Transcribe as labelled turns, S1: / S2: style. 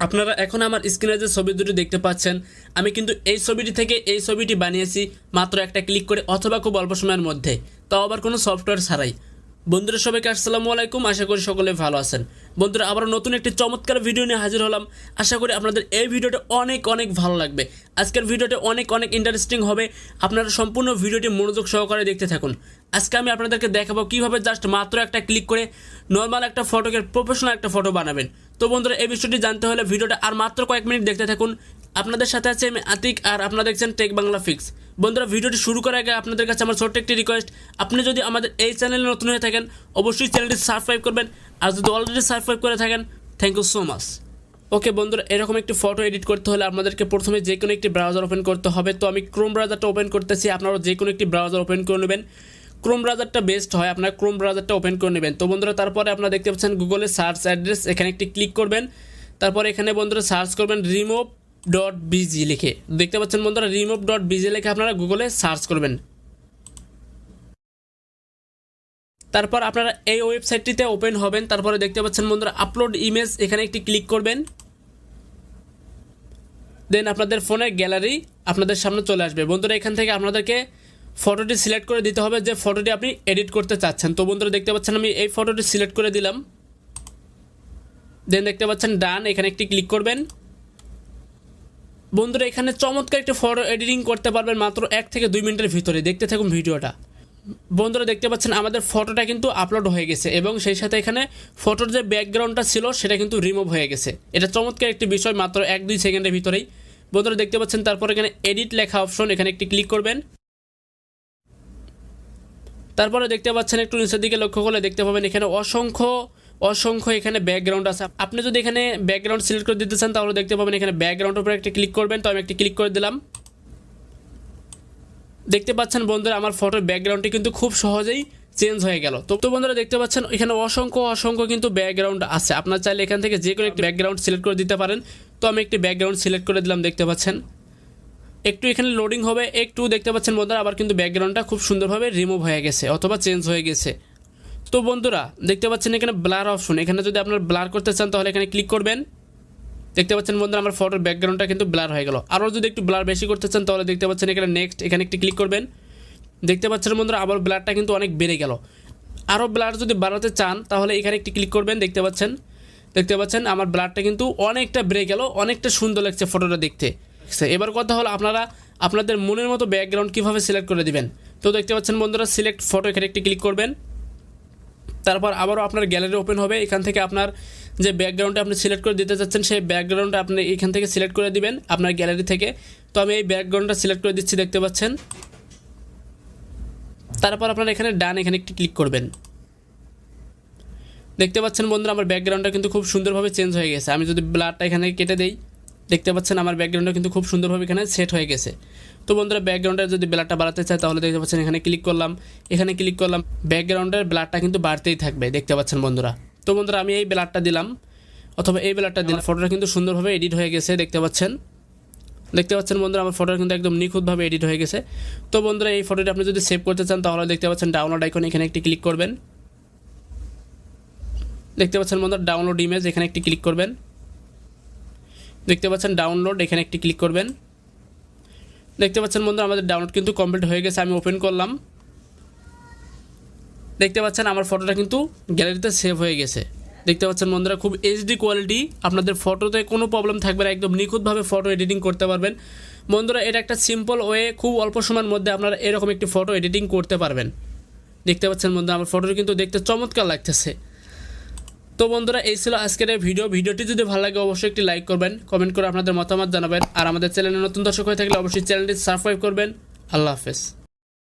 S1: আপনারা এখন আমার স্ক্রিনে যে ছবি দুটি দেখতে পাচ্ছেন, আমি কিন্তু এই ছবিটি থেকে এই ছবিটি বানিয়েছি মাত্র একটা ক্লিক করে অথবা খুব অল্প সময়ের মধ্যে, তাও আবার কোনো সফটওয়্যার ছাড়াই। বন্ধুরা সবাইকে আসসালামু আলাইকুম, আশা করি সকলে ভালো আছেন। বন্ধুরা আবার নতুন একটি চমৎকার ভিডিও নিয়ে হাজির হলাম। আশা করি আপনাদের এই ভিডিওটা অনেক অনেক ভালো লাগবে। আজকের ভিডিওটা অনেক অনেক ইন্টারেস্টিং হবে। আপনারা সম্পূর্ণ ভিডিওটি মনোযোগ সহকারে দেখতে থাকুন। আজকে আমি আপনাদেরকে দেখাবো কীভাবে জাস্ট মাত্র একটা ক্লিক করে নর্মাল একটা ফটোকে প্রফেশনাল একটা ফটো বানাবেন। তো বন্ধুরা এই বিষয়টি জানতে হলে ভিডিওটা আর মাত্র কয়েক মিনিট দেখতে থাকুন। আপনাদের সাথে আছে আমি আতিক, আর আপনারা দেখছেন টেক বাংলা ফিক্স। বন্ধুরা ভিডিওটি শুরু করার আগে আপনাদের কাছে আমার ছোট্ট একটি রিকোয়েস্ট, আপনি যদি আমাদের এই চ্যানেলে নতুন হয়ে থাকেন অবশ্যই চ্যানেলটি সাবস্ক্রাইব করবেন, আর যদি অলরেডি সাবস্ক্রাইব করে থাকেন থ্যাংক ইউ সো মাচ। ওকে বন্ধুরা, এরকম একটি ফটো এডিট করতে হলে আপনাদেরকে প্রথমে যে কোনো একটি ব্রাউজার ওপেন করতে হবে। তো আমি ক্রোম ব্রাউজারটা ওপেন করতেছি, আপনারা যে কোনো একটি ব্রাউজার ওপেন করে নেবেন। ক্রোম ব্রাউজারটা বেস্ট হয়, আপনারা ক্রোম ব্রাউজারটা ওপেন করে নেবেন। তো বন্ধুরা তারপরে আপনারা দেখতে পাচ্ছেন গুগলের সার্চ অ্যাড্রেস, এখানে একটি ক্লিক করবেন। তারপরে এখানে বন্ধুরা সার্চ করবেন remove.bg লিখে, দেখতে পাচ্ছেন বন্ধুরা remove.bg লিখে আপনারা গুগলে সার্চ করবেন। তারপর আপনারা এই ওয়েবসাইটটিতে ওপেন হবেন। তারপরে দেখতে পাচ্ছেন বন্ধুরা আপলোড ইমেজ, এখানে একটি ক্লিক করবেন। দেন আপনাদের ফোনের গ্যালারি আপনাদের সামনে চলে আসবে। বন্ধুরা এখান থেকে আপনাদেরকে ফটোটি সিলেক্ট করে দিতে হবে যে ফটোটি আপনি এডিট করতে চাচ্ছেন। তো বন্ধুরা দেখতে পাচ্ছেন আমি এই ফটোটি সিলেক্ট করে দিলাম। দেন দেখতে পাচ্ছেন ডান, এখানে একটি ক্লিক করবেন। বন্ধুরা এখানে চমৎকার একটা ফটো এডিটিং করতে পারবেন মাত্র 1 থেকে 2 মিনিটের ভিতরে। দেখতে থাকুন ভিডিওটা। বন্ধুরা দেখতে পাচ্ছেন আমাদের ফটোটা কিন্তু আপলোড হয়ে গেছে এবং সেই সাথে এখানে ফটোর যে ব্যাকগ্রাউন্ডটা ছিল সেটা কিন্তু রিমুভ হয়ে গেছে। এটা চমৎকার একটি বিষয় মাত্র 1-2 সেকেন্ডের ভিতরেই। বন্ধুরা দেখতে পাচ্ছেন তারপর এখানে এডিট লেখা অপশন, এখানে একটি ক্লিক করবেন। তারপরে দেখতে পাচ্ছেন একটু নিচের দিকে লক্ষ্য করলে দেখতে পাবেন এখানে অসংখ্য এখানে ব্যাকগ্রাউন্ড আছে। আপনি যদি এখানে ব্যাকগ্রাউন্ড সিলেক্ট করে দিতে চান তাহলে দেখতে পাবেন এখানে ব্যাকগ্রাউন্ডের উপরে একটা ক্লিক করবেন। তো আমি একটি ক্লিক করে দিলাম। দেখতে পাচ্ছেন বন্ধুরা আমার ফটোর ব্যাকগ্রাউন্ডটি কিন্তু খুব সহজেই চেঞ্জ হয়ে গেল। তো বন্ধুরা দেখতে পাচ্ছেন এখানে অসংখ্য কিন্তু ব্যাকগ্রাউন্ড আছে। আপনার চাইলে এখান থেকে যে কোনো একটি ব্যাকগ্রাউন্ড সিলেক্ট করে দিতে পারেন। তো আমি একটি ব্যাকগ্রাউন্ড সিলেক্ট করে দিলাম। দেখতে পাচ্ছেন একটু এখানে লোডিং হবে, একটু দেখতে পাচ্ছেন বন্ধুরা আবার কিন্তু ব্যাকগ্রাউন্ডটা খুব সুন্দরভাবে রিমুভ হয়ে গেছে অথবা চেঞ্জ হয়ে গেছে। তো বন্ধুরা দেখতে পাচ্ছেন এখানে ব্লার অপশন, এখানে যদি আপনার ব্লার করতে চান তাহলে এখানে ক্লিক করবেন। দেখতে পাচ্ছেন বন্ধুরা আমার ফটোর ব্যাকগ্রাউন্ডটা কিন্তু ব্লার হয়ে গেল। আরও যদি একটু ব্লার বেশি করতে চান তাহলে দেখতে পাচ্ছেন এখানে নেক্সট, এখানে একটি ক্লিক করবেন। দেখতে পাচ্ছেন বন্ধুরা আবার ব্লারটা কিন্তু অনেক বেড়ে গেল। আরও ব্লার যদি বাড়াতে চান তাহলে এখানে একটি ক্লিক করবেন। দেখতে পাচ্ছেন আমার ব্লারটা কিন্তু অনেকটা বেড়ে গেল, অনেকটা সুন্দর লাগছে ফটোটা দেখতে। এবার কথা হলো আপনারা আপনাদের মনের মতো ব্যাকগ্রাউন্ড কীভাবে সিলেক্ট করে দিবেন। তো দেখতে পাচ্ছেন বন্ধুরা সিলেক্ট ফটো, এখানে একটি ক্লিক করবেন। তারপর আবারও আপনার গ্যালারি ওপেন হবে। এখান থেকে আপনার যে ব্যাকগ্রাউন্ডটা আপনি সিলেক্ট করে দিতে চাচ্ছেন সেই ব্যাকগ্রাউন্ডটা আপনি এখান থেকে সিলেক্ট করে দিবেন আপনার গ্যালারি থেকে। তো আমি এই ব্যাকগ্রাউন্ডটা সিলেক্ট করে দিচ্ছি, দেখতে পাচ্ছেন। তারপর আপনারা এখানে ডান, এখানে একটি ক্লিক করবেন। দেখতে পাচ্ছেন বন্ধুরা আমার ব্যাকগ্রাউন্ডটা কিন্তু খুব সুন্দরভাবে চেঞ্জ হয়ে গেছে। আমি যদি ব্লারটা এখানে কেটে দেই দেখতে পাচ্ছেন আমার ব্যাকগ্রাউন্ডটা কিন্তু খুব সুন্দরভাবে এখানে সেট হয়ে গেছে। তো বন্ধুরা ব্যাকগ্রাউন্ডের যদি ব্লারটা বাড়াতে চাই তাহলে দেখতে পাচ্ছেন এখানে ক্লিক করলাম, ব্যাকগ্রাউন্ডের ব্লারটা কিন্তু বাড়তেই থাকবে। দেখতে পাচ্ছেন বন্ধুরা। তো বন্ধুরা আমি এই ব্লারটা দিলাম অথবা এই ব্লারটা দিলাম, ফটোটা কিন্তু সুন্দরভাবে এডিট হয়ে গেছে। দেখতে পাচ্ছেন বন্ধুরা আমার ফটোটা কিন্তু একদম নিখুঁতভাবে এডিট হয়ে গেছে। তো বন্ধুরা এই ফটোটা আপনি যদি সেভ করতে চান তাহলে দেখতে পাচ্ছেন ডাউনলোড আইকন, এখানে একটি ক্লিক করবেন। দেখতে পাচ্ছেন বন্ধুরা ডাউনলোড ইমেজ, এখানে একটি ক্লিক করবেন। দেখতে পাচ্ছেন ডাউনলোড, এখানে একটি ক্লিক করবেন। দেখতে পাচ্ছেন বন্ধুরা আমাদের ডাউনলোড কিন্তু কমপ্লিট হয়ে গেছে। আমি ওপেন করলাম। দেখতে পাচ্ছেন আমার ফটোটা কিন্তু গ্যালারিতে সেভ হয়ে গেছে। দেখতে পাচ্ছেন বন্ধুরা খুব এইচডি কোয়ালিটি, আপনাদের ফটোতে কোনো প্রবলেম থাকবে না, একদম নিখুঁতভাবে ফটো এডিটিং করতে পারবেন। বন্ধুরা এটা একটা সিম্পল ওয়ে, খুব অল্প সময়ের মধ্যে আপনারা এরকম একটি ফটো এডিটিং করতে পারবেন। দেখতে পাচ্ছেন বন্ধুরা আমার ফটোটা কিন্তু দেখতে চমৎকার লাগতেছে। তো বন্ধুরা এই ছিল আজকের এই ভিডিওটি যদি ভালো লাগে অবশ্যই একটি লাইক করবেন, কমেন্ট করে আপনাদের মতামত জানাবেন, আর আমাদের চ্যানেলে নতুন দর্শক হয়ে থাকলে অবশ্যই চ্যানেলটি সাবস্ক্রাইব করবেন। আল্লাহ হাফেজ।